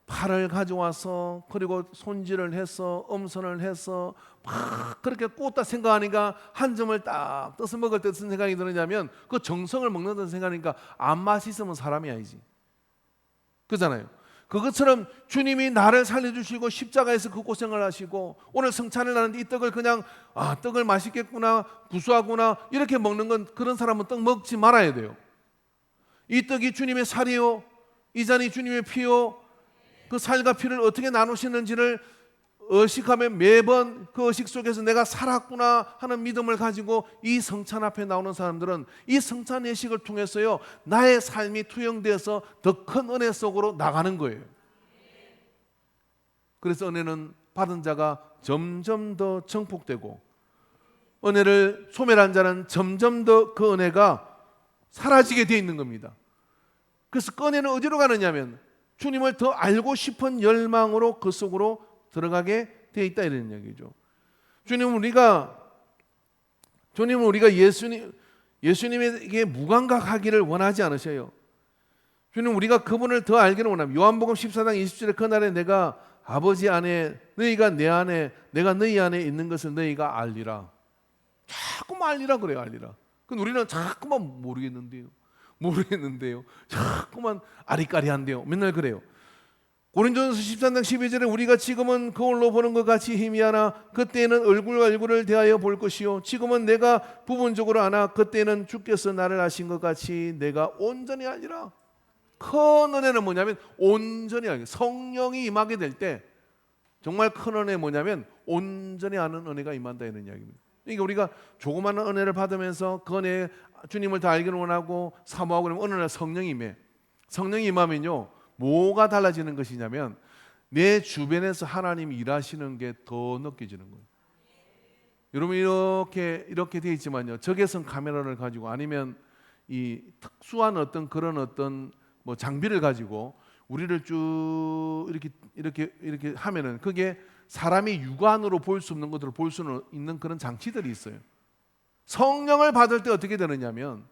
팔을 가져와서 그리고 손질을 해서 엄선을 해서 막 그렇게 꽂다 생각하니까 한 점을 딱 떠서 먹을 때 무슨 생각이 드느냐면 그 정성을 먹는다는 생각하니까 안 맛있으면 사람이 아니지. 그잖아요. 그것처럼 주님이 나를 살려주시고 십자가에서 그 고생을 하시고 오늘 성찬을 하는데 이 떡을 그냥 떡을 맛있겠구나 구수하구나 이렇게 먹는 건 그런 사람은 떡 먹지 말아야 돼요. 이 떡이 주님의 살이요 이 잔이 주님의 피요 그 살과 피를 어떻게 나누시는지를 의식하면 매번 그 의식 속에서 내가 살았구나 하는 믿음을 가지고 이 성찬 앞에 나오는 사람들은 이 성찬 예식을 통해서요 나의 삶이 투영되어서 더 큰 은혜 속으로 나가는 거예요. 그래서 은혜는 받은 자가 점점 더 증폭되고 은혜를 소멸한 자는 점점 더 그 은혜가 사라지게 되어 있는 겁니다. 그래서 그 은혜는 어디로 가느냐면 주님을 더 알고 싶은 열망으로 그 속으로 들어가게 되어 있다 이런 얘기죠. 주님은 우리가 예수님에게 무감각하기를 원하지 않으셔요. 주님 우리가 그분을 더 알기를 원합니다. 요한복음 14장 20절에 그날에 내가 아버지 안에 너희가 내 안에 내가 너희 안에 있는 것을 너희가 알리라. 자꾸만 알리라 그래요. 알리라. 근데 우리는 자꾸만 모르겠는데요. 자꾸만 아리까리한데요. 맨날 그래요. 고린도전서 13장 12절에 우리가 지금은 거울로 보는 것 같이 희미하나 그때는 얼굴과 얼굴을 대하여 볼 것이요 지금은 내가 부분적으로 아나 그때는 주께서 나를 아신 것 같이 내가 온전히 알리라. 큰 은혜는 뭐냐면 온전히 알게 성령이 임하게 될 때 정말 큰 은혜 뭐냐면 온전히 아는 은혜가 임한다 이런 이야기입니다. 그러니까 우리가 조그마한 은혜를 받으면서 그 은혜 주님을 더 알기를 원하고 사모하고 그러면 어느 날 성령이 임해. 성령이 임하면요 뭐가 달라지는 것이냐면 내 주변에서 하나님이 일하시는 게 더 느껴지는 거예요. 여러분 이렇게 돼 있지만요 적외선 카메라를 가지고 아니면 이 특수한 그런 뭐 장비를 가지고 우리를 쭉 이렇게 하면은 그게 사람이 육안으로 볼 수 없는 것들을 볼 수 있는 그런 장치들이 있어요. 성령을 받을 때 어떻게 되느냐면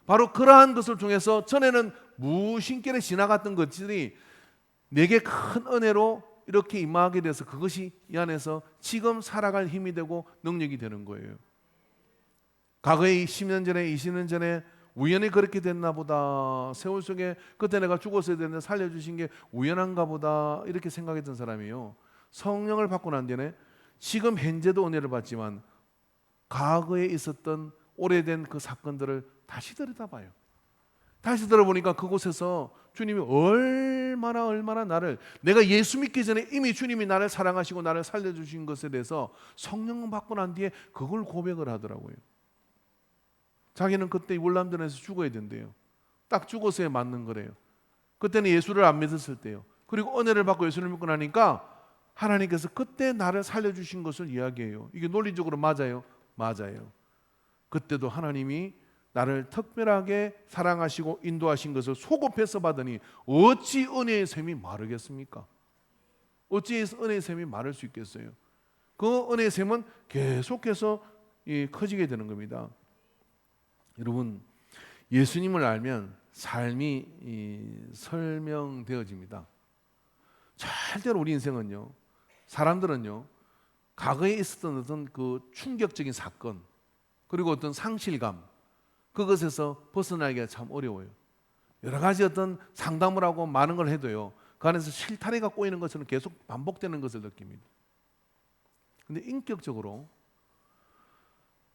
바로 그러한 것을 통해서 전에는 무심결에 지나갔던 것들이 내게 큰 은혜로 이렇게 임하게 돼서 그것이 이 안에서 지금 살아갈 힘이 되고 능력이 되는 거예요. 과거에 10년 전에 20년 전에 우연히 그렇게 됐나 보다. 세월 속에 그때 내가 죽었어야 되는데 살려주신 게 우연한가 보다 이렇게 생각했던 사람이요 성령을 받고 난 뒤에 지금 현재도 은혜를 받지만 과거에 있었던 오래된 그 사건들을 다시 들여다봐요. 다시 들어보니까 그곳에서 주님이 얼마나 나를 내가 예수 믿기 전에 이미 주님이 나를 사랑하시고 나를 살려주신 것에 대해서 성령 받고 난 뒤에 그걸 고백을 하더라고요. 자기는 그때 월남전에서 죽어야 된대요. 딱 죽어서야 맞는 거래요. 그때는 예수를 안 믿었을 때요. 그리고 은혜를 받고 예수를 믿고 나니까 하나님께서 그때 나를 살려주신 것을 이야기해요. 이게 논리적으로 맞아요? 맞아요. 그때도 하나님이 나를 특별하게 사랑하시고 인도하신 것을 소급해서 받으니 어찌 은혜의 샘이 마르겠습니까? 어찌 은혜의 샘이 마를 수 있겠어요? 그 은혜의 샘은 계속해서 커지게 되는 겁니다. 여러분 예수님을 알면 삶이 설명되어집니다. 절대로 우리 인생은요 사람들은요 과거에 있었던 어떤 그 충격적인 사건 그리고 어떤 상실감 그것에서 벗어나기가 참 어려워요. 여러 가지 어떤 상담을 하고 많은 걸 해도요 그 안에서 실타래가 꼬이는 것처럼 계속 반복되는 것을 느낍니다. 그런데 인격적으로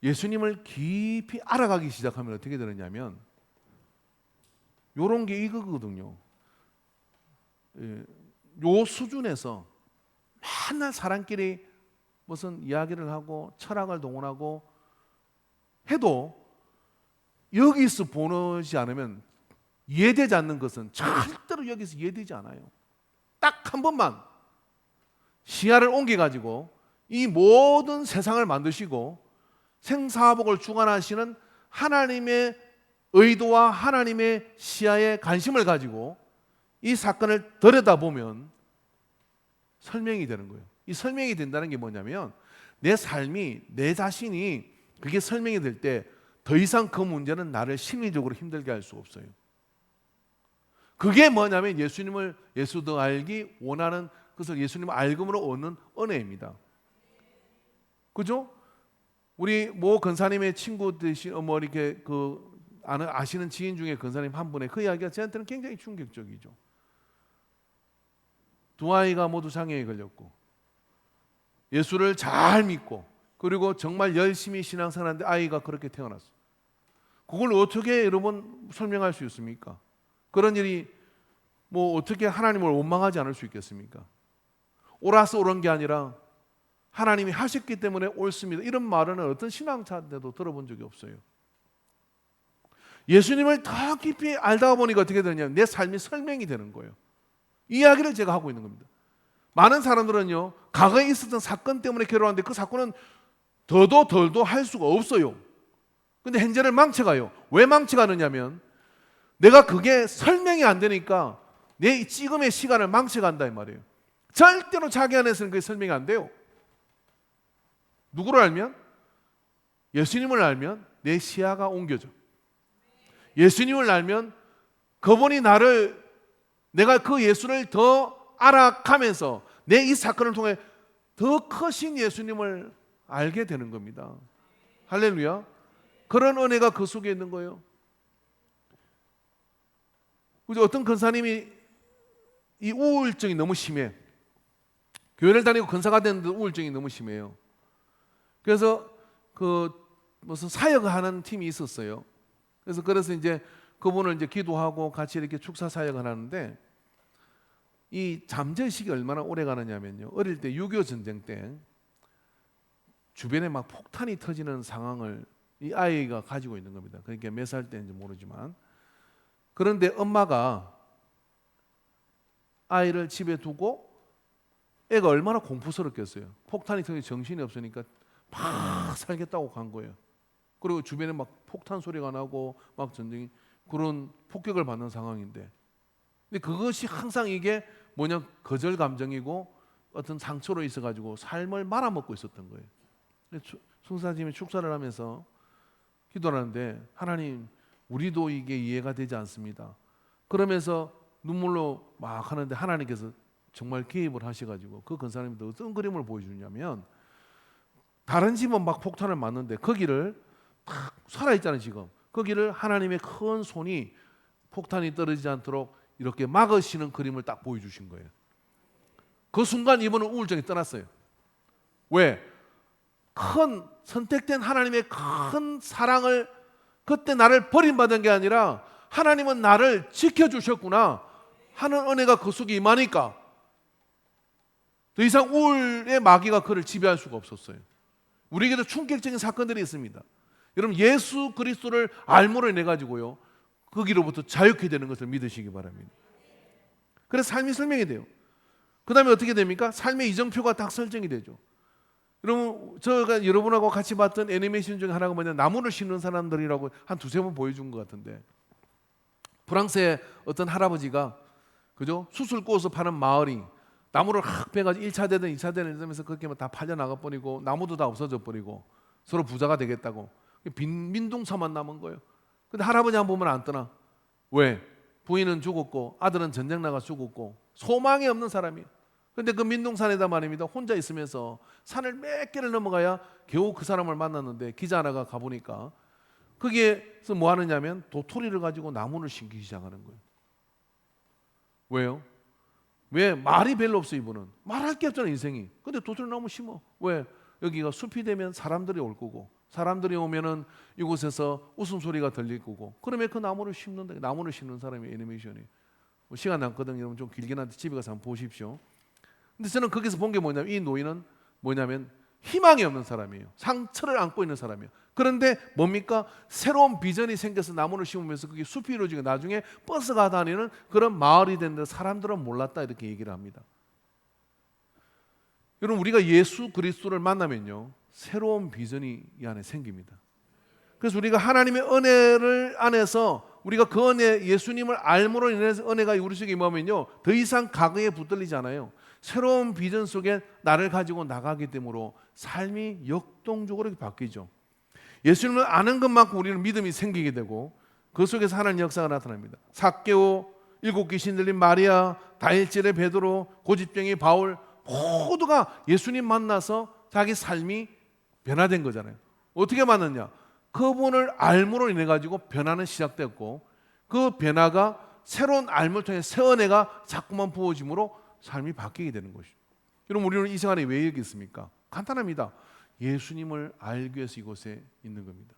예수님을 깊이 알아가기 시작하면 어떻게 되느냐면 이런 게 이거거든요. 요 수준에서 맨날 사람끼리 무슨 이야기를 하고 철학을 동원하고 해도 여기서 보지 않으면 이해되지 않는 것은 절대로 여기서 이해되지 않아요. 딱 한 번만 시야를 옮겨가지고 이 모든 세상을 만드시고 생사복을 주관하시는 하나님의 의도와 하나님의 시야에 관심을 가지고 이 사건을 들여다보면 설명이 되는 거예요. 이 설명이 된다는 게 뭐냐면 내 삶이 내 자신이 그게 설명이 될 때 더 이상 그 문제는 나를 심리적으로 힘들게 할 수 없어요. 그게 뭐냐면 예수 더 알기 원하는 그것을 예수님을 알금으로 얻는 은혜입니다. 그죠? 우리 모 권사님의 친구 되신 뭐 이렇게 아시는 지인 중에 권사님 한 분의 그 이야기가 저한테는 굉장히 충격적이죠. 두 아이가 모두 장애에 걸렸고 예수를 잘 믿고 그리고 정말 열심히 신앙생활하는데 아이가 그렇게 태어났어요. 그걸 어떻게 여러분 설명할 수 있습니까? 그런 일이 뭐 어떻게 하나님을 원망하지 않을 수 있겠습니까? 옳아서 옳은 게 아니라 하나님이 하셨기 때문에 옳습니다. 이런 말은 어떤 신앙자한테도 들어본 적이 없어요. 예수님을 더 깊이 알다 보니까 어떻게 되냐면 내 삶이 설명이 되는 거예요. 이야기를 제가 하고 있는 겁니다. 많은 사람들은요, 과거에 있었던 사건 때문에 괴로웠는데 그 사건은 더도 덜도 할 수가 없어요. 근데 현재를 망쳐가요. 왜 망쳐가느냐면 내가 그게 설명이 안 되니까 내 지금의 시간을 망쳐간다 이 말이에요. 절대로 자기 안에서는 그게 설명이 안 돼요. 누구를 알면? 예수님을 알면 내 시야가 옮겨져. 예수님을 알면 그분이 내가 그 예수를 더 알아가면서 내 이 사건을 통해 더 크신 예수님을 알게 되는 겁니다. 할렐루야. 그런 은혜가 그 속에 있는 거예요. 어떤 권사님이 이 우울증이 너무 심해. 교회를 다니고 권사가 됐는데 우울증이 너무 심해요. 그래서 무슨 사역을 하는 팀이 있었어요. 그래서 이제 그분을 이제 기도하고 같이 이렇게 축사 사역을 하는데 이 잠재의식이 얼마나 오래 가느냐면요. 어릴 때 6.25 전쟁 때 주변에 막 폭탄이 터지는 상황을 이 아이가 가지고 있는 겁니다. 그러니까 몇 살 때인지 모르지만. 그런데 엄마가 아이를 집에 두고 애가 얼마나 공포스럽겠어요. 폭탄이 터져 정신이 없으니까 막 살겠다고 간 거예요. 그리고 주변에 막 폭탄 소리가 나고 막 전쟁이 그런 폭격을 받는 상황인데, 근데 그것이 항상 이게 뭐냐 거절 감정이고 어떤 상처로 있어가지고 삶을 말아먹고 있었던 거예요. 송사님이 축사를 하면서 기도하는데 하나님 우리도 이게 이해가 되지 않습니다. 그러면서 눈물로 막 하는데 하나님께서 정말 개입을 하셔가지고 그 권사님도 어떤 그림을 보여주냐면 다른 집은 막 폭탄을 맞는데 거기를 딱 살아있잖아요. 지금 거기를 하나님의 큰 손이 폭탄이 떨어지지 않도록 이렇게 막으시는 그림을 딱 보여주신 거예요. 그 순간 이분은 우울증이 떠났어요. 왜? 선택된 하나님의 큰 사랑을 그때 나를 버림받은 게 아니라 하나님은 나를 지켜주셨구나 하는 은혜가 그 속에 임하니까 더 이상 우울의 마귀가 그를 지배할 수가 없었어요. 우리에게도 충격적인 사건들이 있습니다. 여러분 예수 그리스도를 알므로 인해 가지고요 거기로부터 자유케 되는 것을 믿으시기 바랍니다. 그래서 삶이 설명이 돼요. 그 다음에 어떻게 됩니까? 삶의 이정표가 딱 설정이 되죠. 여러분 제가 여러분하고 같이 봤던 애니메이션 중에 하나가 뭐냐 나무를 심는 사람들이라고 한 두세 번 보여준 것 같은데 프랑스의 어떤 할아버지가 그죠? 수술 구워서 파는 마을이 나무를 확 빼가지고 1차 대든 2차 대든 이러면서 그렇게 다 팔려나가 버리고 나무도 다 없어져 버리고 서로 부자가 되겠다고 빈 민둥사만 남은 거예요. 근데 할아버지 한 번 보면 안 떠나. 왜? 부인은 죽었고 아들은 전쟁 나가 죽었고 소망이 없는 사람이에요. 근데 그 민둥산에다 말입니다. 혼자 있으면서 산을 몇 개를 넘어가야 겨우 그 사람을 만났는데 기자 하나가 가보니까 거기에서 뭐 하느냐면 도토리를 가지고 나무를 심기 시작하는 거예요. 왜요? 왜? 말이 별로 없어 이분은. 말할 게 없잖아 인생이. 근데 도토리 나무 심어. 왜? 여기가 숲이 되면 사람들이 올 거고 사람들이 오면은 이곳에서 웃음소리가 들릴 거고 그러면 그 나무를 심는다. 나무를 심는 사람이 애니메이션이 뭐 시간 남거든요. 여러분 좀 길긴 한데 집에 가서 한번 보십시오. 근데 저는 거기서 본 게 뭐냐면 이 노인은 뭐냐면 희망이 없는 사람이에요. 상처를 안고 있는 사람이에요. 그런데 뭡니까? 새로운 비전이 생겨서 나무를 심으면서 그게 숲이 이루어지고 나중에 버스가 다니는 그런 마을이 됐는데 사람들은 몰랐다 이렇게 얘기를 합니다. 여러분 우리가 예수 그리스도를 만나면요 새로운 비전이 이 안에 생깁니다. 그래서 우리가 하나님의 은혜를 안에서 우리가 그 은혜 예수님을 알므로 인해서 은혜가 우리 속에 임하면요 더 이상 과거에 붙들리지 않아요. 새로운 비전 속에 나를 가지고 나가기 때문에 삶이 역동적으로 바뀌죠. 예수님을 아는 것만큼 우리는 믿음이 생기게 되고 그 속에서 하나님의 역사가 나타납니다. 삭개오, 7 귀신 들린 마리아, 다일질의 베드로, 고집병이 바울 모두가 예수님 만나서 자기 삶이 변화된 거잖아요. 어떻게 만났냐? 그분을 알므로 인해 가지고 변화는 시작됐고 그 변화가 새로운 알을 통해 새 은혜가 자꾸만 부어짐으로 삶이 바뀌게 되는 것이죠. 여러분 우리는 이 시간에 왜 여기 있습니까? 간단합니다. 예수님을 알기 위해서 이곳에 있는 겁니다.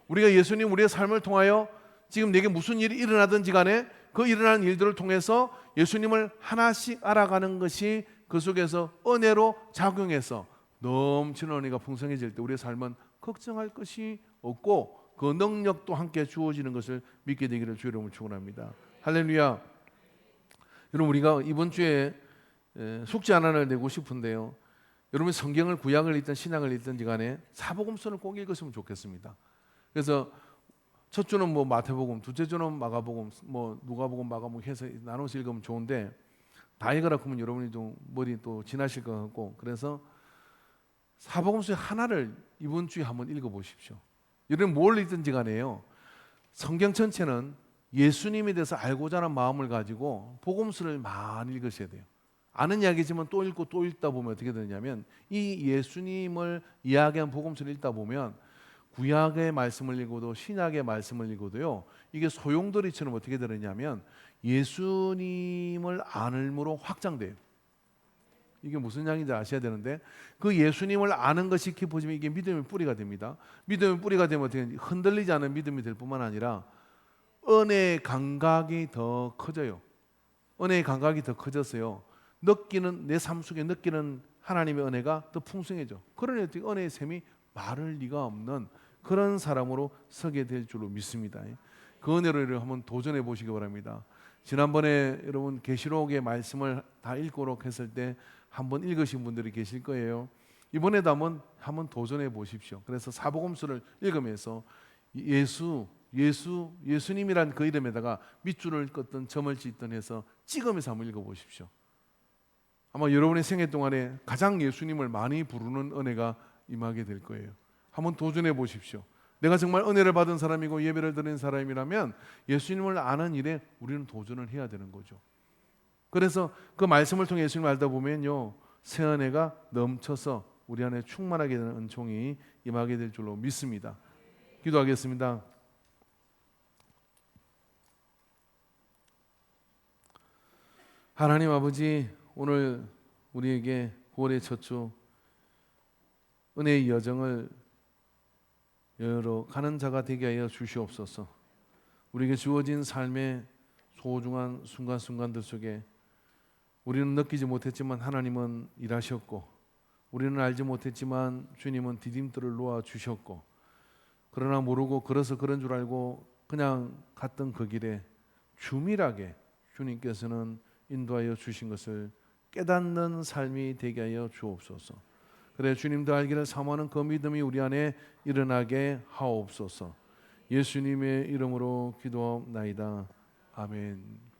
우리가 예수님 우리의 삶을 통하여 지금 내게 무슨 일이 일어나든지 간에 그 일어나는 일들을 통해서 예수님을 하나씩 알아가는 것이 그 속에서 은혜로 작용해서 넘치는 은혜가 풍성해질 때 우리의 삶은 걱정할 것이 없고 그 능력도 함께 주어지는 것을 믿게 되기를 주의 이름으로 축원합니다. 할렐루야. 여러분, 우리가 이번 주에 숙제 하나를 내고 싶은데요. 여러분, 성경을 구약을 읽든 신약을 읽든지 간에 사복음서를 꼭 읽으시면 좋겠습니다. 그래서 첫 주는 뭐 마태복음, 둘째 주는 마가복음, 뭐 누가복음, 마가복음 해서 나눠서 읽으면 좋은데 다 읽으라 그러면 여러분이 좀 머리 또 지나실 것 같고, 그래서 사복음서 하나를 이번 주에 한번 읽어보십시오. 여러분 뭘 읽든지 간에요, 성경 전체는 예수님에 대해서 알고자 하는 마음을 가지고 복음서를 많이 읽으셔야 돼요. 아는 이야기지만 또 읽고 또 읽다 보면 어떻게 되냐면 이 예수님을 이야기한 복음서를 읽다 보면 구약의 말씀을 읽어도 신약의 말씀을 읽어도요, 이게 소용돌이처럼 어떻게 되느냐면 예수님을 아는으로 확장돼요. 이게 무슨 이야기인지 아셔야 되는데, 그 예수님을 아는 것이 깊어지면 이게 믿음의 뿌리가 됩니다. 믿음의 뿌리가 되면 어떻게 흔들리지 않은 믿음이 될 뿐만 아니라 은혜의 감각이 더 커져요. 은혜의 감각이 더 커졌어요. 느끼는, 내 삶 속에 느끼는 하나님의 은혜가 더 풍성해져. 그러니 은혜의 샘이 마를 리가 없는 그런 사람으로 서게 될 줄로 믿습니다. 그 은혜를 한번 도전해 보시기 바랍니다. 지난번에 여러분 계시록의 말씀을 다 읽도록 했을 때 한번 읽으신 분들이 계실 거예요. 이번에도 한번 도전해 보십시오. 그래서 사복음서를 읽으면서 예수님이란 그 이름에다가 밑줄을 긋든 점을 짓든 해서 찍으면서 한번 읽어보십시오. 아마 여러분의 생애 동안에 가장 예수님을 많이 부르는 은혜가 임하게 될 거예요. 한번 도전해 보십시오. 내가 정말 은혜를 받은 사람이고 예배를 드리는 사람이라면 예수님을 아는 일에 우리는 도전을 해야 되는 거죠. 그래서 그 말씀을 통해 예수님을 알다 보면요, 새 은혜가 넘쳐서 우리 안에 충만하게 되는 은총이 임하게 될 줄로 믿습니다. 기도하겠습니다. 하나님 아버지, 오늘 우리에게 9월의 첫 주 은혜의 여정을 열어가는 자가 되게 하여 주시옵소서. 우리에게 주어진 삶의 소중한 순간순간들 속에 우리는 느끼지 못했지만 하나님은 일하셨고, 우리는 알지 못했지만 주님은 디딤돌을 놓아 주셨고, 그러나 모르고 걸어서 그런 줄 알고 그냥 갔던 그 길에 주밀하게 주님께서는 인도하여 주신 것을 깨닫는 삶이 되게 하여 주옵소서. 그래, 주님도 알기를 사모하는 그 믿음이 우리 안에 일어나게 하옵소서. 예수님의 이름으로 기도하옵나이다. 아멘.